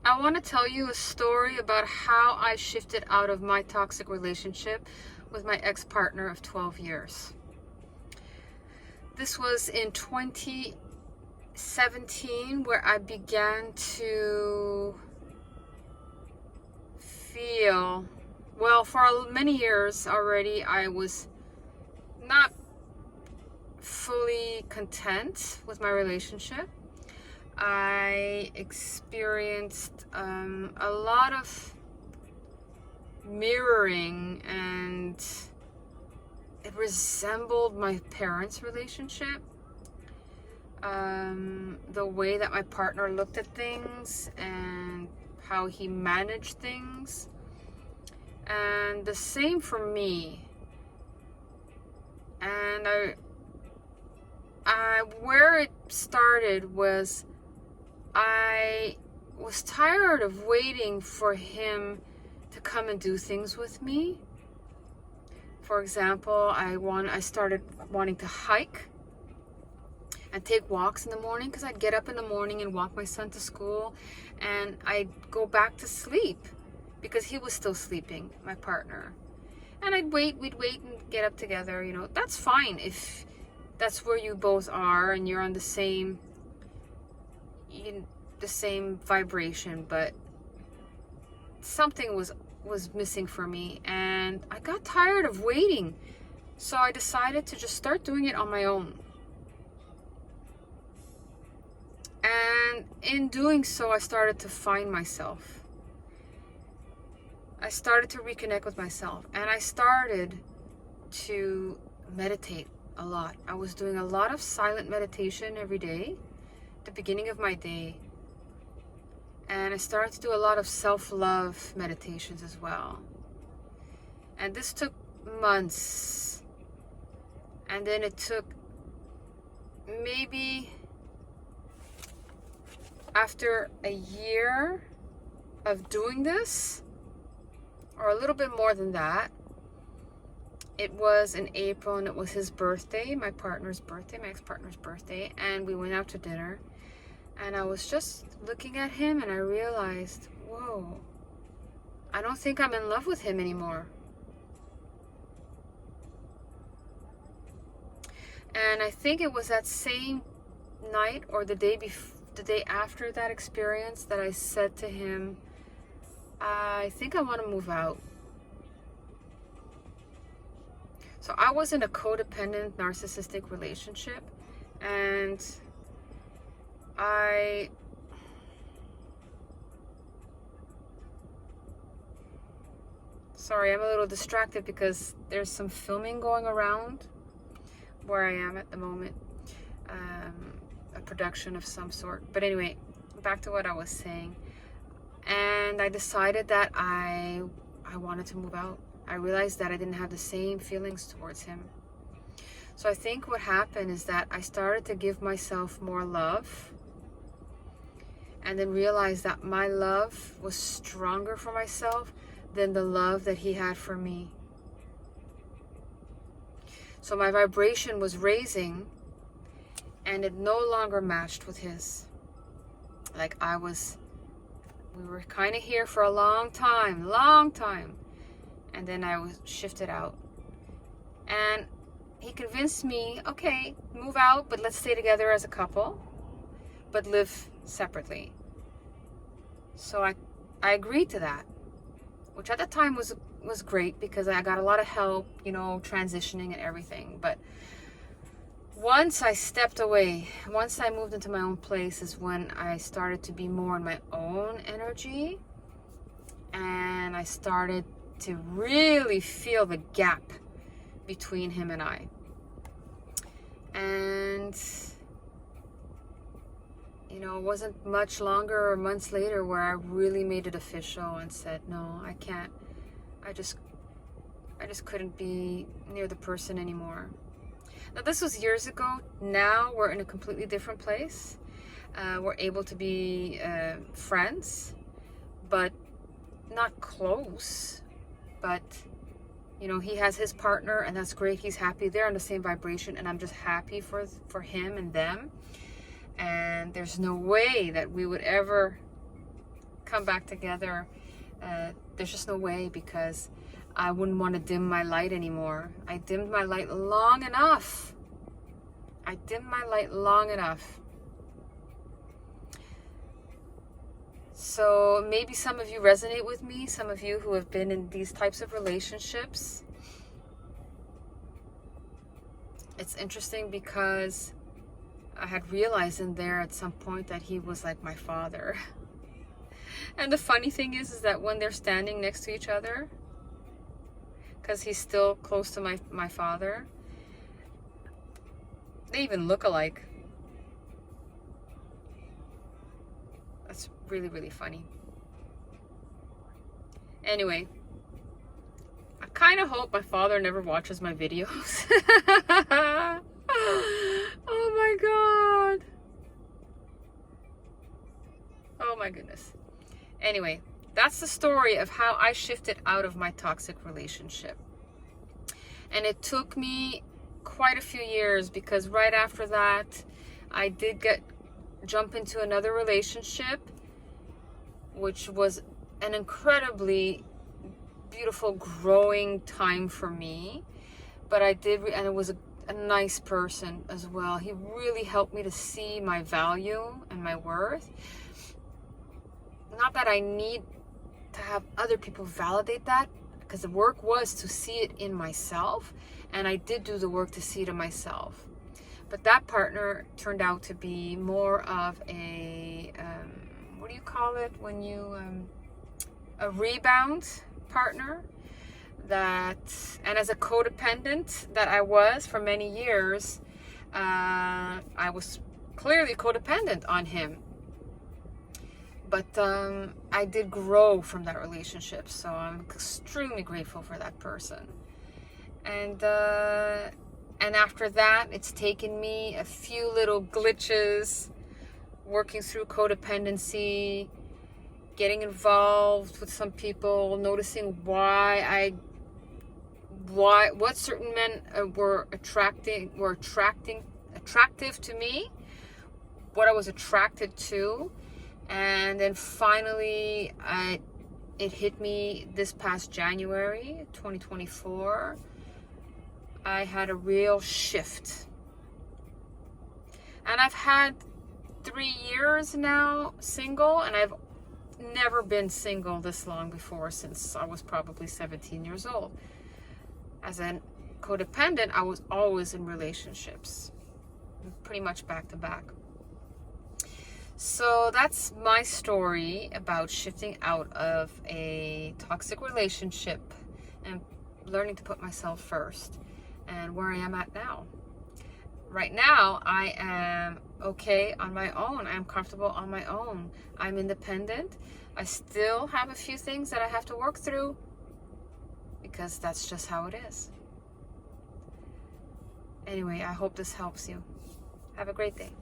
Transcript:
I want to tell you a story about how I shifted out of my toxic relationship with my ex-partner of 12 years. This was in 2017 where I began to feel, well, for many years already, I was not fully content with my relationship. I experienced a lot of mirroring, and it resembled my parents' relationship. The way that my partner looked at things and how he managed things. And the same for me. And where it started was I was tired of waiting for him to come and do things with me. For example, I started wanting to hike and take walks in the morning, because I'd get up in the morning and walk my son to school, and I'd go back to sleep because he was still sleeping, my partner. And we'd wait and get up together. That's fine if that's where you both are and you're on the same vibration, but something was missing for me, and I got tired of waiting. So I decided to just start doing it on my own. And in doing so, I started to find myself. I started to reconnect with myself, and I started to meditate a lot. I was doing a lot of silent meditation every day, at the beginning of my day. And I started to do a lot of self-love meditations as well. And this took months. And then it took maybe after a year of doing this, or a little bit more than that. It was in April, and it was his birthday, my ex-partner's birthday, and we went out to dinner. And I was just looking at him, and I realized, whoa, I don't think I'm in love with him anymore. And I think it was that same night or the day after that experience that I said to him, I think I want to move out. So I was in a codependent, narcissistic relationship, and sorry, I'm a little distracted because there's some filming going around where I am at the moment, a production of some sort. But anyway, back to what I was saying. And I decided that I wanted to move out. I realized that I didn't have the same feelings towards him. So I think what happened is that I started to give myself more love, and then realized that my love was stronger for myself than the love that he had for me. So my vibration was raising, and it no longer matched with his. Like we were kind of here for a long time. And then I was shifted out. And he convinced me, okay, move out, but let's stay together as a couple, but live separately. So I agreed to that, which at the time was great, because I got a lot of help, transitioning and everything. But once I stepped away, once I moved into my own place, is when I started to be more in my own energy, and I started to really feel the gap between him and I. And it wasn't much longer or months later where I really made it official and said, no, I can't. I just couldn't be near the person anymore. Now, this was years ago. Now we're in a completely different place. We're able to be friends, but not close. But he has his partner, and that's great. He's happy. They're on the same vibration, and I'm just happy for him and them. And there's no way that we would ever come back together, there's just no way, because I wouldn't want to dim my light anymore. I dimmed my light long enough. I dimmed my light long enough. So maybe some of you resonate with me, some of you who have been in these types of relationships. It's interesting because I had realized in there at some point that he was like my father. And the funny thing is that when they're standing next to each other, because he's still close to my father, they even look alike. That's really, really funny. Anyway, I kind of hope my father never watches my videos. Oh my God. Oh my goodness. Anyway, that's the story of how I shifted out of my toxic relationship. And it took me quite a few years, because right after that, I did jump into another relationship, which was an incredibly beautiful growing time for me. But I did, and it was a nice person as well. He really helped me to see my value and my worth. Not that I need to have other people validate that, because the work was to see it in myself, and I did do the work to see it in myself. But that partner turned out to be more of a what do you call it when you a rebound partner. That, and as a codependent that I was for many years, I was clearly codependent on him. But I did grow from that relationship, so I'm extremely grateful for that person. And after that, it's taken me a few little glitches, working through codependency, getting involved with some people, noticing what certain men were attractive to me, what I was attracted to. And then finally, it hit me this past January 2024. I had a real shift. And I've had 3 years now single, and I've never been single this long before, since I was probably 17 years old. As a codependent, I was always in relationships, pretty much back to back. So that's my story about shifting out of a toxic relationship and learning to put myself first, and where I am at now. Right now, I am okay on my own. I am comfortable on my own. I'm independent. I still have a few things that I have to work through, because that's just how it is. Anyway, I hope this helps you. Have a great day.